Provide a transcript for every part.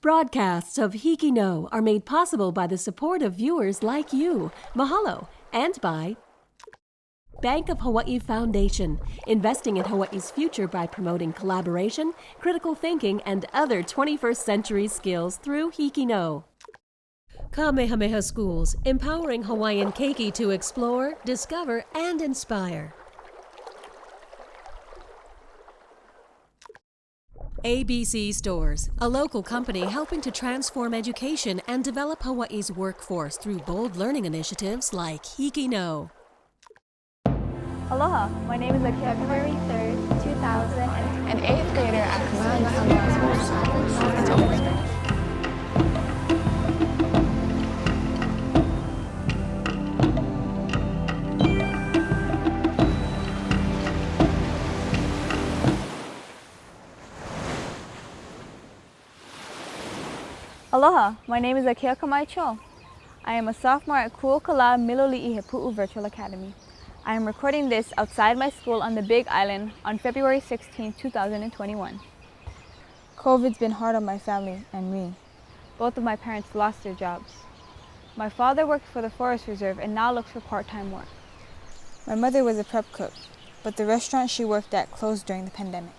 Broadcasts of HIKI NŌ are made possible by the support of viewers like you. Mahalo. And by Bank of Hawaii Foundation, investing in Hawaii's future by promoting collaboration, critical thinking, and other 21st century skills through HIKI NŌ. Kamehameha Schools, empowering Hawaiian keiki to explore, discover, and inspire. ABC Stores, a local company helping to transform education and develop Hawaii's workforce through bold learning initiatives like HIKI NŌ. Aloha, my name is Akia. February 3rd, 2000, an 8th grader at Kamehameha. Aloha, my name is Akia Kamaicho. I am a sophomore at Kuokala Miloliʻi Hipuʻu Virtual Academy. I am recording this outside my school on the Big Island on February 16, 2021. COVID's been hard on my family and me. Both of my parents lost their jobs. My father worked for the Forest Reserve and now looks for part-time work. My mother was a prep cook, but the restaurant she worked at closed during the pandemic.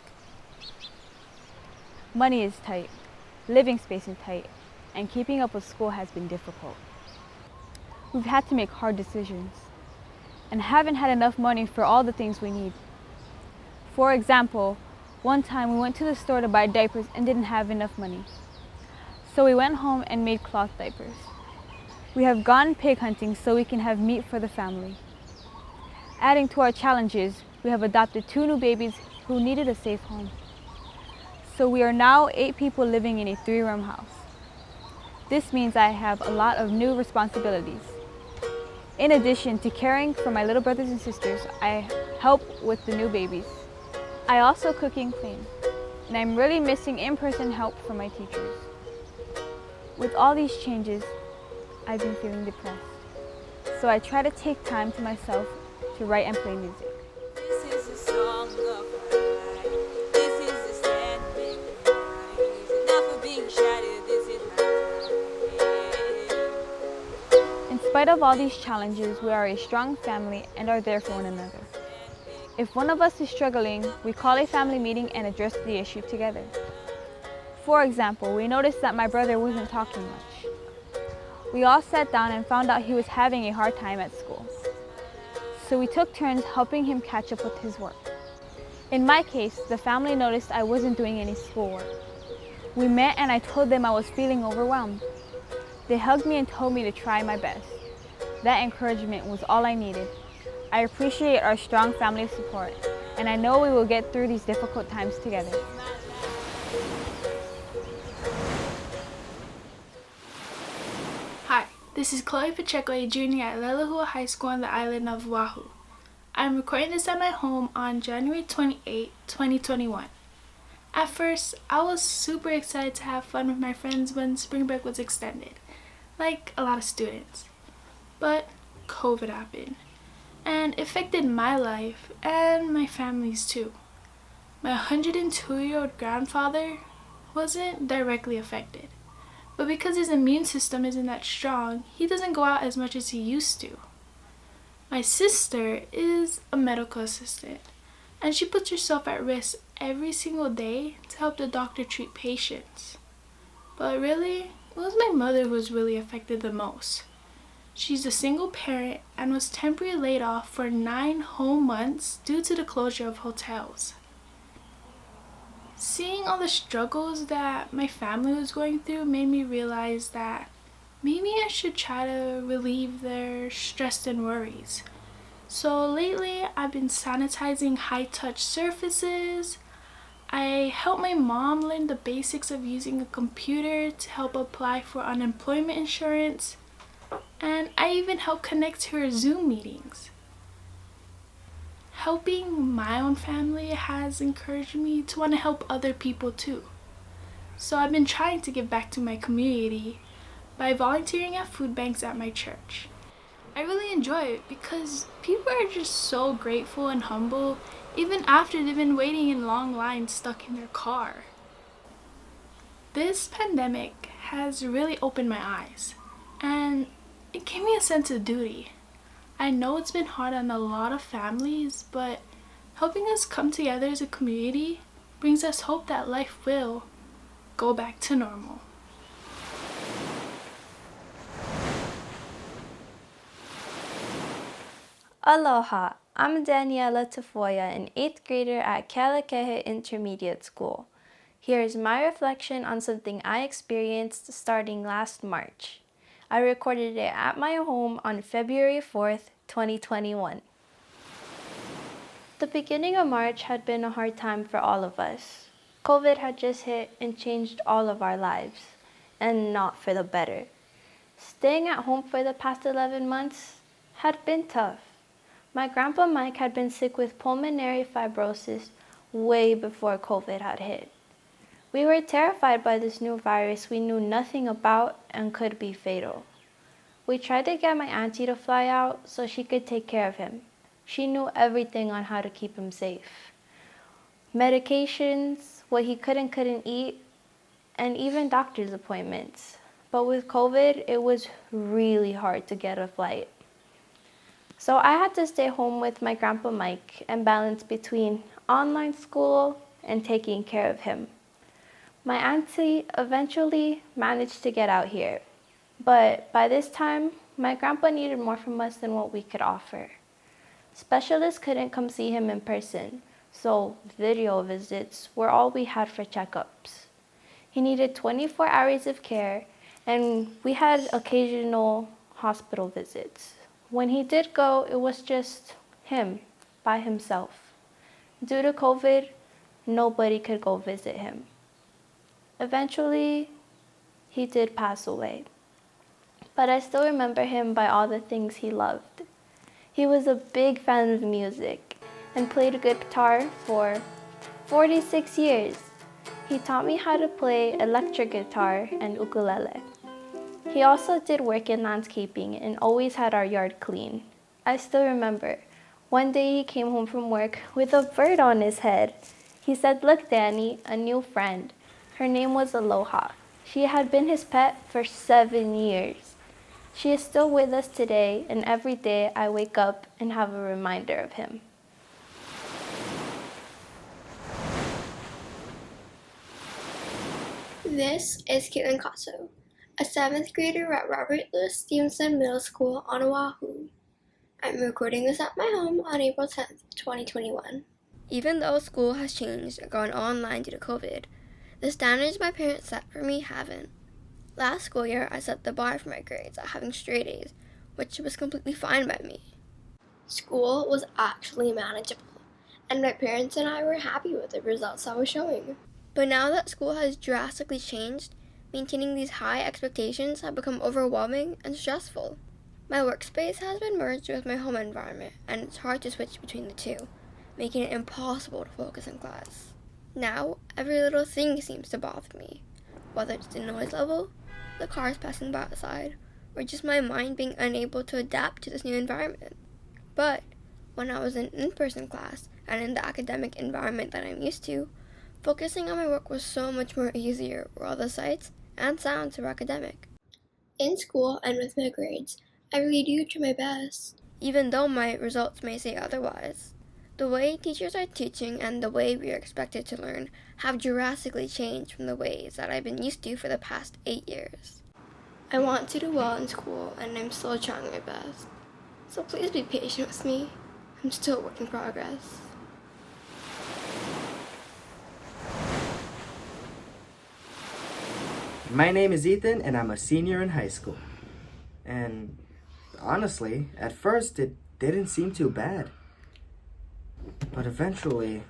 Money is tight, living space is tight, and keeping up with school has been difficult. We've had to make hard decisions and haven't had enough money for all the things we need. For example, one time we went to the store to buy diapers and didn't have enough money. So we went home and made cloth diapers. We have gone pig hunting so we can have meat for the family. Adding to our challenges, we have adopted 2 new babies who needed a safe home. So we are now 8 people living in a 3-room house. This means I have a lot of new responsibilities. In addition to caring for my little brothers and sisters, I help with the new babies. I also cook and clean, and I'm really missing in-person help from my teachers. With all these changes, I've been feeling depressed. So I try to take time to myself to write and play music. In spite of all these challenges, we are a strong family and are there for one another. If one of us is struggling, we call a family meeting and address the issue together. For example, we noticed that my brother wasn't talking much. We all sat down and found out he was having a hard time at school. So we took turns helping him catch up with his work. In my case, the family noticed I wasn't doing any schoolwork. We met and I told them I was feeling overwhelmed. They hugged me and told me to try my best. That encouragement was all I needed. I appreciate our strong family support, and I know we will get through these difficult times together. Hi, this is Chloe Pacheco, a junior at Leilehua High School on the island of Oʻahu. I'm recording this at my home on January 28, 2021. At first, I was super excited to have fun with my friends when spring break was extended, like a lot of students. But COVID happened, and affected my life and my family's too. My 102-year-old grandfather wasn't directly affected, but because his immune system isn't that strong, he doesn't go out as much as he used to. My sister is a medical assistant, and she puts herself at risk every single day to help the doctor treat patients. But really, it was my mother who was really affected the most. She's a single parent and was temporarily laid off for 9 whole months due to the closure of hotels. Seeing all the struggles that my family was going through made me realize that maybe I should try to relieve their stress and worries. So lately, I've been sanitizing high-touch surfaces. I helped my mom learn the basics of using a computer to help apply for unemployment insurance. And I even helped connect to her Zoom meetings. Helping my own family has encouraged me to want to help other people too. So I've been trying to give back to my community by volunteering at food banks at my church. I really enjoy it because people are just so grateful and humble even after they've been waiting in long lines stuck in their car. This pandemic has really opened my eyes, and it gave me a sense of duty. I know it's been hard on a lot of families, but helping us come together as a community brings us hope that life will go back to normal. Aloha, I'm Daniela Tafoya, an 8th grader at Kealakehe Intermediate School. Here is my reflection on something I experienced starting last March. I recorded it at my home on February 4th, 2021. The beginning of March had been a hard time for all of us. COVID had just hit and changed all of our lives, and not for the better. Staying at home for the past 11 months had been tough. My grandpa Mike had been sick with pulmonary fibrosis way before COVID had hit. We were terrified by this new virus we knew nothing about and could be fatal. We tried to get my auntie to fly out so she could take care of him. She knew everything on how to keep him safe. Medications, what he could and couldn't eat, and even doctor's appointments. But with COVID, it was really hard to get a flight. So I had to stay home with my grandpa Mike and balance between online school and taking care of him. My auntie eventually managed to get out here, but by this time, my grandpa needed more from us than what we could offer. Specialists couldn't come see him in person, so video visits were all we had for checkups. He needed 24 hours of care, and we had occasional hospital visits. When he did go, it was just him, by himself. Due to COVID, nobody could go visit him. Eventually, he did pass away. But I still remember him by all the things he loved. He was a big fan of music and played guitar for 46 years. He taught me how to play electric guitar and ukulele. He also did work in landscaping and always had our yard clean. I still remember, one day he came home from work with a bird on his head. He said, "Look, Danny, a new friend." Her name was Aloha. She had been his pet for 7 years. She is still with us today, and every day I wake up and have a reminder of him. This is Caitlin Casso, a 7th grader at Robert Louis Stevenson Middle School on Oʻahu. I'm recording this at my home on April 10th, 2021. Even though school has changed and gone online due to COVID, the standards my parents set for me haven't. Last school year, I set the bar for my grades at having straight A's, which was completely fine by me. School was actually manageable, and my parents and I were happy with the results I was showing. But now that school has drastically changed, maintaining these high expectations have become overwhelming and stressful. My workspace has been merged with my home environment, and it's hard to switch between the two, making it impossible to focus in class. Now, every little thing seems to bother me, whether it's the noise level, the cars passing by outside, or just my mind being unable to adapt to this new environment. But when I was in in-person class and in the academic environment that I'm used to, focusing on my work was so much more easier where all the sights and sounds were academic. In school and with my grades, I really do try my best, even though my results may say otherwise. The way teachers are teaching and the way we are expected to learn have drastically changed from the ways that I've been used to for the past 8 years. I want to do well in school, and I'm still trying my best. So please be patient with me. I'm still a work in progress. My name is Ethan, and I'm a senior in high school. And honestly, at first it didn't seem too bad. But eventually,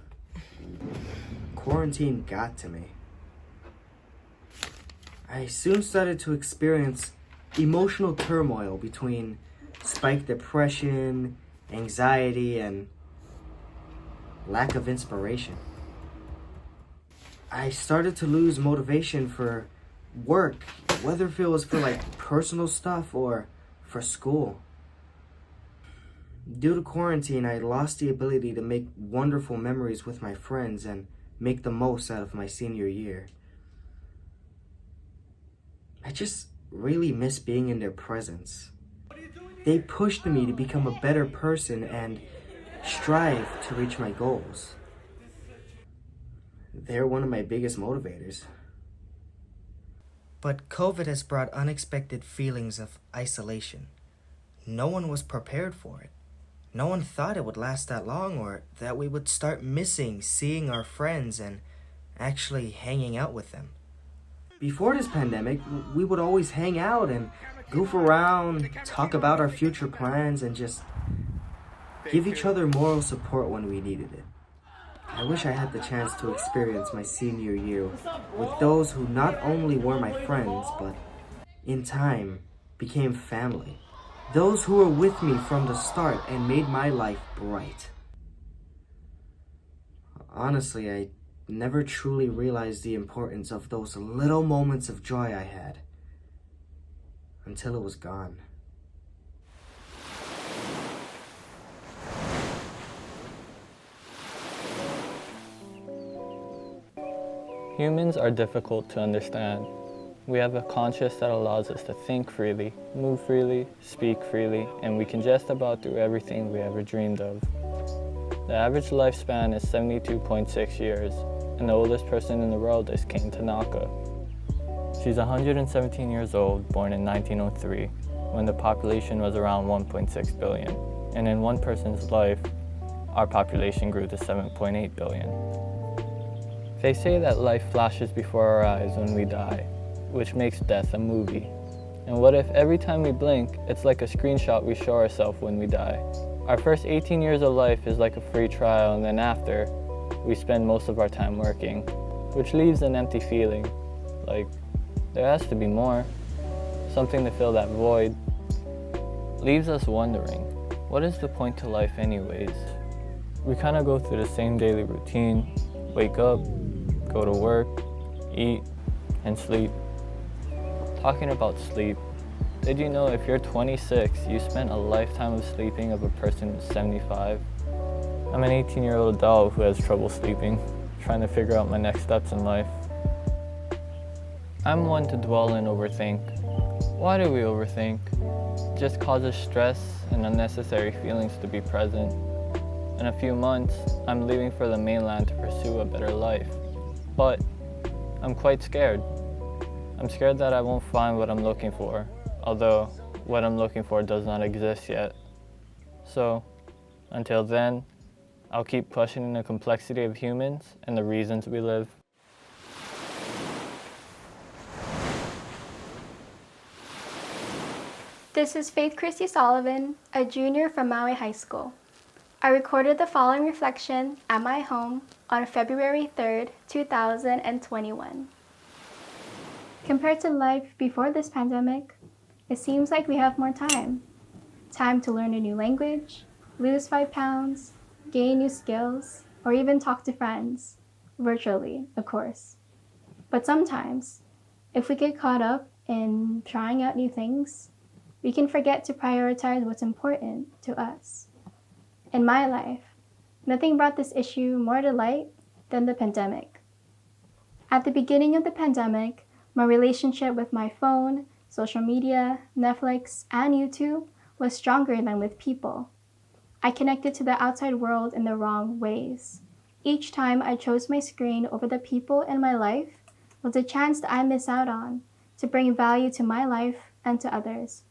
quarantine got to me. I soon started to experience emotional turmoil between spiked depression, anxiety, and lack of inspiration. I started to lose motivation for work, whether if it was for personal stuff or for school. Due to quarantine, I lost the ability to make wonderful memories with my friends and make the most out of my senior year. I just really miss being in their presence. They pushed me to become a better person and strive to reach my goals. They're one of my biggest motivators. But COVID has brought unexpected feelings of isolation. No one was prepared for it. No one thought it would last that long or that we would start missing seeing our friends and actually hanging out with them. Before this pandemic, we would always hang out and goof around, talk about our future plans, and just give each other moral support when we needed it. I wish I had the chance to experience my senior year with those who not only were my friends, but in time became family. Those who were with me from the start and made my life bright. Honestly, I never truly realized the importance of those little moments of joy I had until it was gone. Humans are difficult to understand. We have a conscience that allows us to think freely, move freely, speak freely, and we can just about do everything we ever dreamed of. The average lifespan is 72.6 years, and the oldest person in the world is King Tanaka. She's 117 years old, born in 1903, when the population was around 1.6 billion. And in one person's life, our population grew to 7.8 billion. They say that life flashes before our eyes when we die, which makes death a movie. And what if every time we blink, it's like a screenshot we show ourselves when we die? Our first 18 years of life is like a free trial, and then after, we spend most of our time working, which leaves an empty feeling. Like, there has to be more. Something to fill that void. Leaves us wondering, what is the point to life anyways? We kind of go through the same daily routine, wake up, go to work, eat, and sleep. Talking about sleep, did you know if you're 26, you spent a lifetime of sleeping of a person who's 75? I'm an 18-year-old adult who has trouble sleeping, trying to figure out my next steps in life. I'm one to dwell and overthink. Why do we overthink? It just causes stress and unnecessary feelings to be present. In a few months, I'm leaving for the mainland to pursue a better life. But I'm quite scared. I'm scared that I won't find what I'm looking for, although what I'm looking for does not exist yet. So, until then, I'll keep questioning the complexity of humans and the reasons we live. This is Faith Christy Sullivan, a junior from Maui High School. I recorded the following reflection at my home on February 3rd, 2021. Compared to life before this pandemic, it seems like we have more time. Time to learn a new language, lose 5 pounds, gain new skills, or even talk to friends, virtually, of course. But sometimes, if we get caught up in trying out new things, we can forget to prioritize what's important to us. In my life, nothing brought this issue more to light than the pandemic. At the beginning of the pandemic, my relationship with my phone, social media, Netflix, and YouTube was stronger than with people. I connected to the outside world in the wrong ways. Each time I chose my screen over the people in my life was a chance that I missed out on to bring value to my life and to others.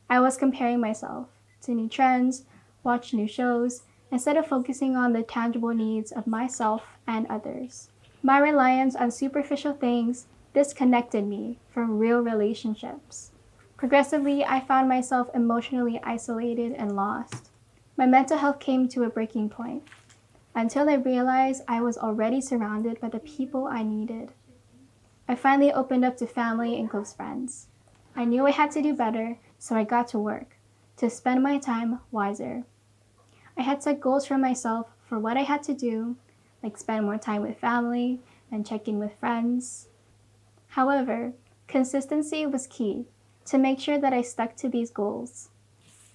I was comparing myself to new trends, watch new shows, instead of focusing on the tangible needs of myself and others. My reliance on superficial things disconnected me from real relationships. Progressively, I found myself emotionally isolated and lost. My mental health came to a breaking point, until I realized I was already surrounded by the people I needed. I finally opened up to family and close friends. I knew I had to do better, so I got to work, to spend my time wiser. I had set goals for myself for what I had to do, like spend more time with family and check in with friends. However, consistency was key to make sure that I stuck to these goals.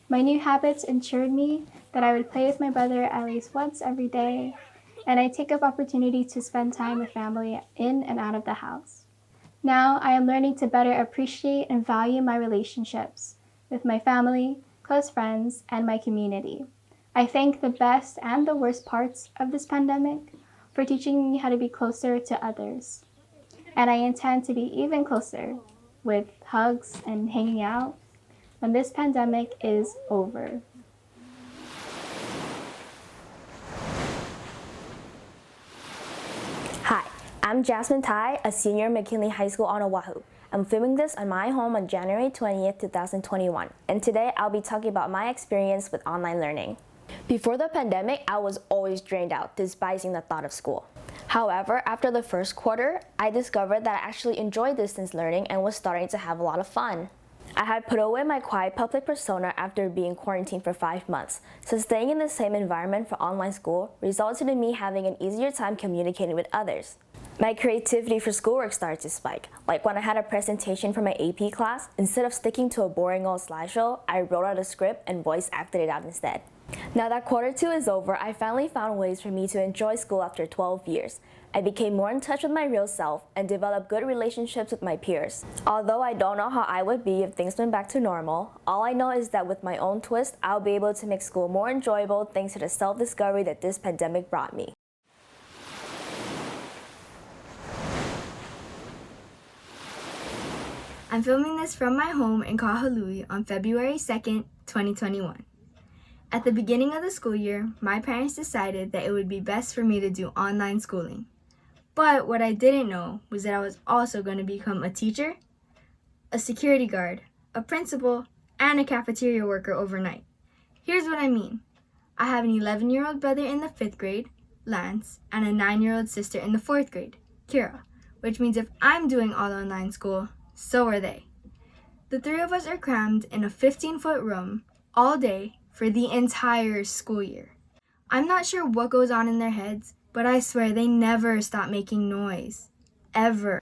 My new habits ensured me that I would play with my brother at least once every day, and I take up opportunity to spend time with family in and out of the house. Now I am learning to better appreciate and value my relationships with my family, close friends, and my community. I thank the best and the worst parts of this pandemic for teaching me how to be closer to others. And I intend to be even closer with hugs and hanging out when this pandemic is over. Hi, I'm Jasmine Tai, a senior at McKinley High School on Oʻahu. I'm filming this on my home on January 20th, 2021, and today I'll be talking about my experience with online learning. Before the pandemic, I was always drained out, despising the thought of school. However, after the first quarter, I discovered that I actually enjoyed distance learning and was starting to have a lot of fun. I had put away my quiet public persona after being quarantined for 5 months, so staying in the same environment for online school resulted in me having an easier time communicating with others. My creativity for schoolwork started to spike, like when I had a presentation for my AP class, instead of sticking to a boring old slideshow, I wrote out a script and voice acted it out instead. Now that quarter 2 is over, I finally found ways for me to enjoy school after 12 years. I became more in touch with my real self and developed good relationships with my peers. Although I don't know how I would be if things went back to normal, all I know is that with my own twist, I'll be able to make school more enjoyable thanks to the self-discovery that this pandemic brought me. I'm filming this from my home in Kahului on February 2nd, 2021. At the beginning of the school year, my parents decided that it would be best for me to do online schooling. But what I didn't know was that I was also going to become a teacher, a security guard, a principal, and a cafeteria worker overnight. Here's what I mean. I have an 11-year-old brother in the 5th grade, Lance, and a 9-year-old sister in the 4th grade, Kira, which means if I'm doing all online school, so are they. The 3 of us are crammed in a 15-foot room all day for the entire school year. I'm not sure what goes on in their heads, but I swear they never stop making noise. Ever.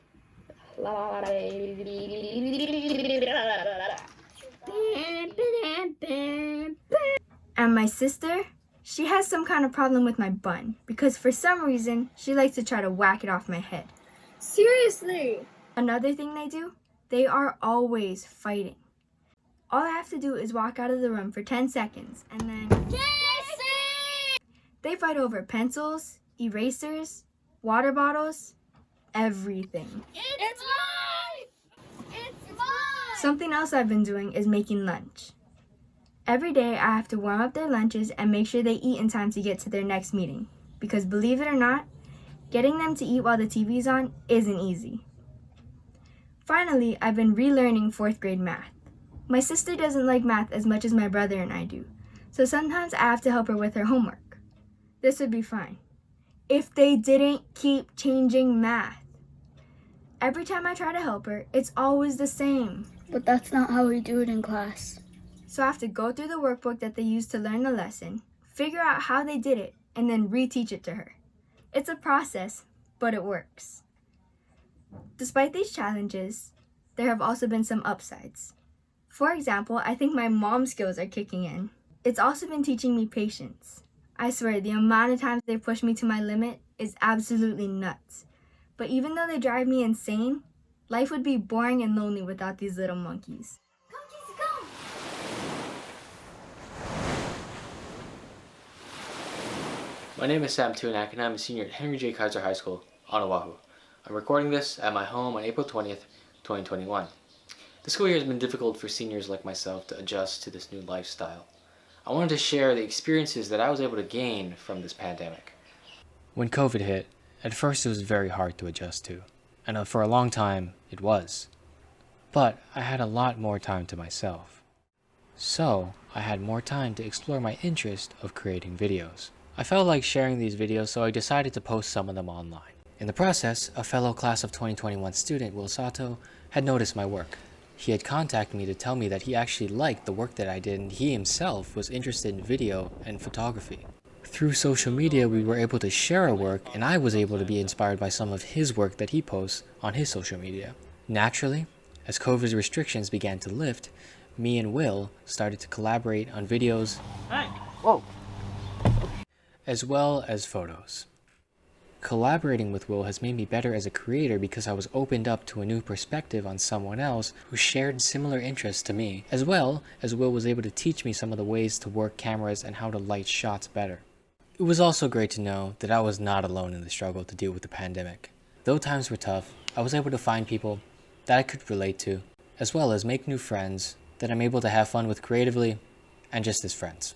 And my sister, she has some kind of problem with my bun, because for some reason, she likes to try to whack it off my head. Seriously? Another thing they do, they are always fighting. All I have to do is walk out of the room for 10 seconds, and then they fight over pencils, erasers, water bottles, everything. It's mine! It's mine! Something else I've been doing is making lunch. Every day I have to warm up their lunches and make sure they eat in time to get to their next meeting. Because believe it or not, getting them to eat while the TV's on isn't easy. Finally, I've been relearning 4th grade math. My sister doesn't like math as much as my brother and I do, so sometimes I have to help her with her homework. This would be fine if they didn't keep changing math. Every time I try to help her, it's always the same. But that's not how we do it in class. So I have to go through the workbook that they used to learn the lesson, figure out how they did it, and then reteach it to her. It's a process, but it works. Despite these challenges, there have also been some upsides. For example, I think my mom skills are kicking in. It's also been teaching me patience. I swear, the amount of times they push me to my limit is absolutely nuts. But even though they drive me insane, life would be boring and lonely without these little monkeys. Go, Casey, go! My name is Sam Tunak, and I'm a senior at Henry J. Kaiser High School on Oʻahu. I'm recording this at my home on April 20th, 2021. The school year has been difficult for seniors like myself to adjust to this new lifestyle. I wanted to share the experiences that I was able to gain from this pandemic. When COVID hit, at first it was very hard to adjust to, and for a long time it was. But I had a lot more time to myself. So I had more time to explore my interest of creating videos. I felt like sharing these videos, so I decided to post some of them online. In the process, a fellow class of 2021 student, Will Sato, had noticed my work. He had contacted me to tell me that he actually liked the work that I did, and he himself was interested in video and photography. Through social media, we were able to share our work, and I was able to be inspired by some of his work that he posts on his social media. Naturally, as COVID restrictions began to lift, me and Will started to collaborate on videos as well as photos. Collaborating with Will has made me better as a creator because I was opened up to a new perspective on someone else who shared similar interests to me, as well as Will was able to teach me some of the ways to work cameras and how to light shots better. It was also great to know that I was not alone in the struggle to deal with the pandemic. Though times were tough, I was able to find people that I could relate to, as well as make new friends that I'm able to have fun with creatively and just as friends.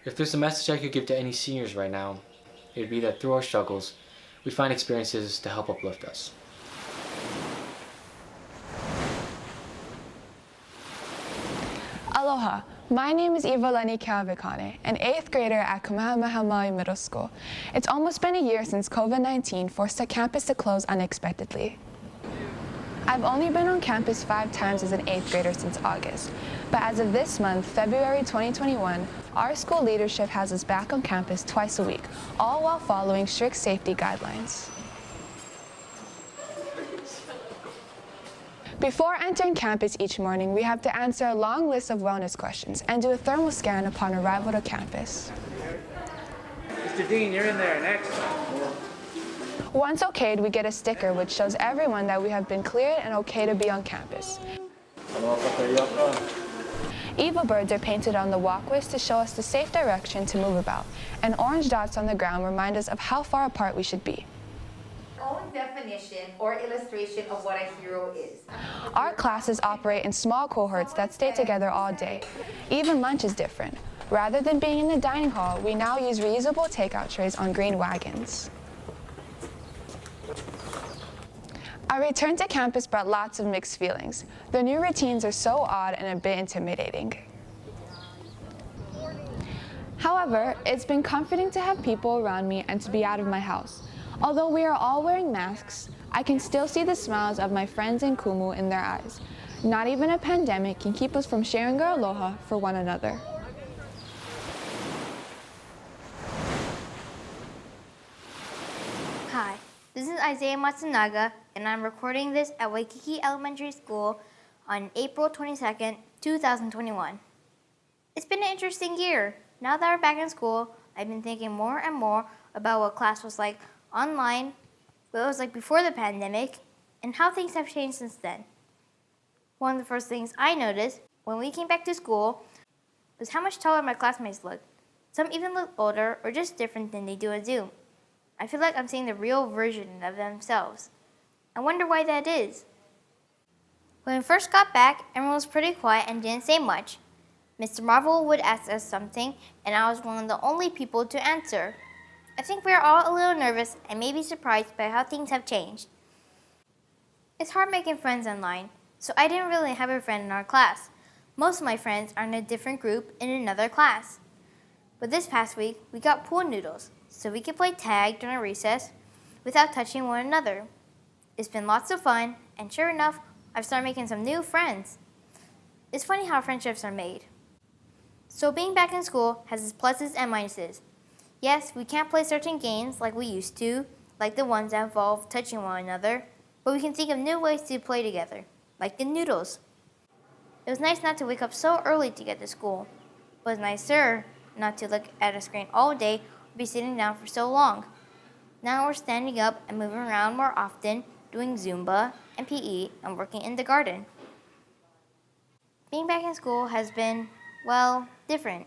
If there's a message I could give to any seniors right now, it would be that through our struggles, we find experiences to help uplift us. Aloha, my name is Ivaleni Kealakehe, an 8th grader at Kamehameha Maui Middle School. It's almost been a year since COVID-19 forced our campus to close unexpectedly. I've only been on campus 5 times as an 8th grader since August, but as of this month, February 2021, our school leadership has us back on campus twice a week, all while following strict safety guidelines. Before entering campus each morning, we have to answer a long list of wellness questions and do a thermal scan upon arrival to campus. Mr. Dean, you're in there. Next. Once okayed, we get a sticker which shows everyone that we have been cleared and okay to be on campus. Eva birds are painted on the walkways to show us the safe direction to move about, and orange dots on the ground remind us of how far apart we should be. Own definition or illustration of what a hero is. Our classes operate in small cohorts that stay together all day. Even lunch is different. Rather than being in the dining hall, we now use reusable takeout trays on green wagons. Our return to campus brought lots of mixed feelings. The new routines are so odd and a bit intimidating. However, it's been comforting to have people around me and to be out of my house. Although we are all wearing masks, I can still see the smiles of my friends in Kumu in their eyes. Not even a pandemic can keep us from sharing our aloha for one another. Hi, this is Isaiah Matsunaga, and I'm recording this at Waikīkī Elementary School on April 22nd, 2021. It's been an interesting year. Now that we're back in school, I've been thinking more and more about what class was like online, what it was like before the pandemic, and how things have changed since then. One of the first things I noticed when we came back to school was how much taller my classmates looked. Some even look older or just different than they do on Zoom. I feel like I'm seeing the real version of themselves. I wonder why that is. When we first got back, everyone was pretty quiet and didn't say much. Mr. Marvel would ask us something, and I was one of the only people to answer. I think we are all a little nervous and maybe surprised by how things have changed. It's hard making friends online, so I didn't really have a friend in our class. Most of my friends are in a different group in another class. But this past week, we got pool noodles, so we could play tag during recess without touching one another. It's been lots of fun, and sure enough, I've started making some new friends. It's funny how friendships are made. So being back in school has its pluses and minuses. Yes, we can't play certain games like we used to, like the ones that involve touching one another, but we can think of new ways to play together, like the noodles. It was nice not to wake up so early to get to school, but it's nicer not to look at a screen all day or be sitting down for so long. Now we're standing up and moving around more often, doing Zumba and PE and working in the garden. Being back in school has been, well, different,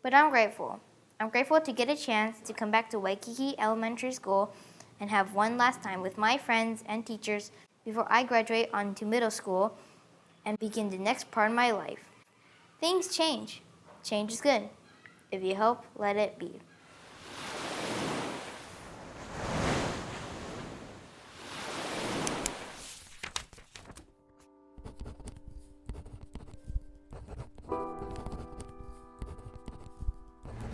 but I'm grateful. I'm grateful to get a chance to come back to Waikīkī Elementary School and have one last time with my friends and teachers before I graduate on to middle school and begin the next part of my life. Things change. Change is good. If you hope, let it be.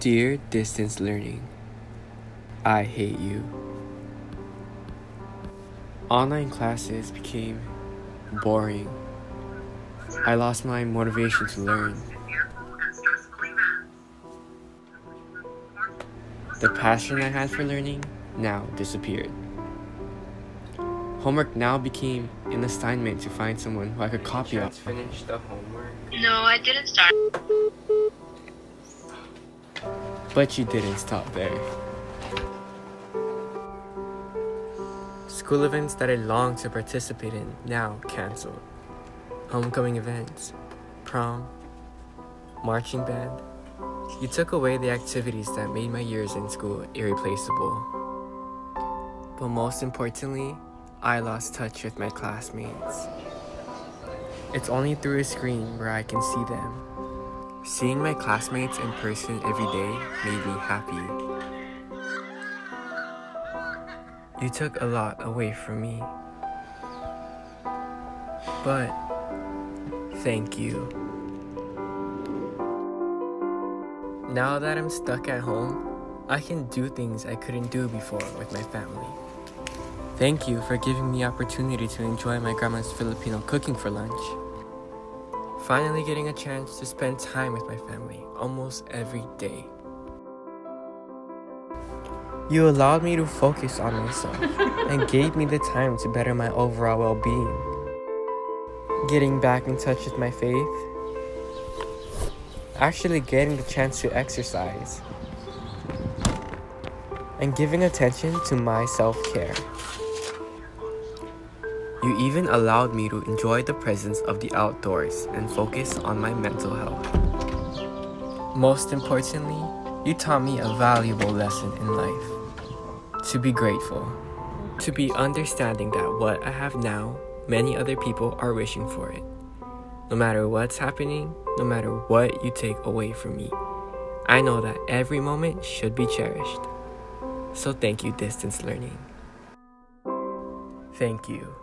Dear distance learning, I hate you. Online classes became boring. I lost my motivation to learn. The passion I had for learning now disappeared. Homework now became an assignment to find someone who I could copy off. Finish the homework? No, I didn't start. But you didn't stop there. School events that I longed to participate in now canceled. Homecoming events, prom, marching band. You took away the activities that made my years in school irreplaceable. But most importantly, I lost touch with my classmates. It's only through a screen where I can see them. Seeing my classmates in person every day made me happy. You took a lot away from me. But thank you. Now that I'm stuck at home, I can do things I couldn't do before with my family. Thank you for giving me the opportunity to enjoy my grandma's Filipino cooking for lunch. Finally getting a chance to spend time with my family almost every day. You allowed me to focus on myself and gave me the time to better my overall well-being. Getting back in touch with my faith. Actually getting the chance to exercise. And giving attention to my self-care. You even allowed me to enjoy the presence of the outdoors and focus on my mental health. Most importantly, you taught me a valuable lesson in life. To be grateful. To be understanding that what I have now, many other people are wishing for it. No matter what's happening, no matter what you take away from me, I know that every moment should be cherished. So thank you, distance learning. Thank you.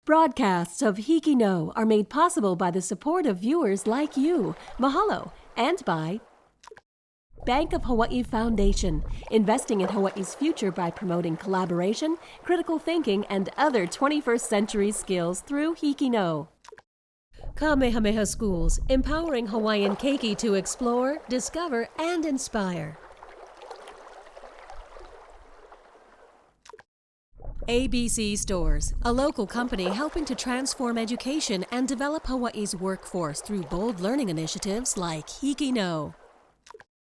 Broadcasts of HIKI NŌ are made possible by the support of viewers like you. Mahalo. And by Bank of Hawaii Foundation, investing in Hawaii's future by promoting collaboration, critical thinking, and other 21st century skills through HIKI NŌ. Kamehameha Schools, empowering Hawaiian keiki to explore, discover, and inspire. ABC Stores, a local company helping to transform education and develop Hawaii's workforce through bold learning initiatives like HIKI NŌ.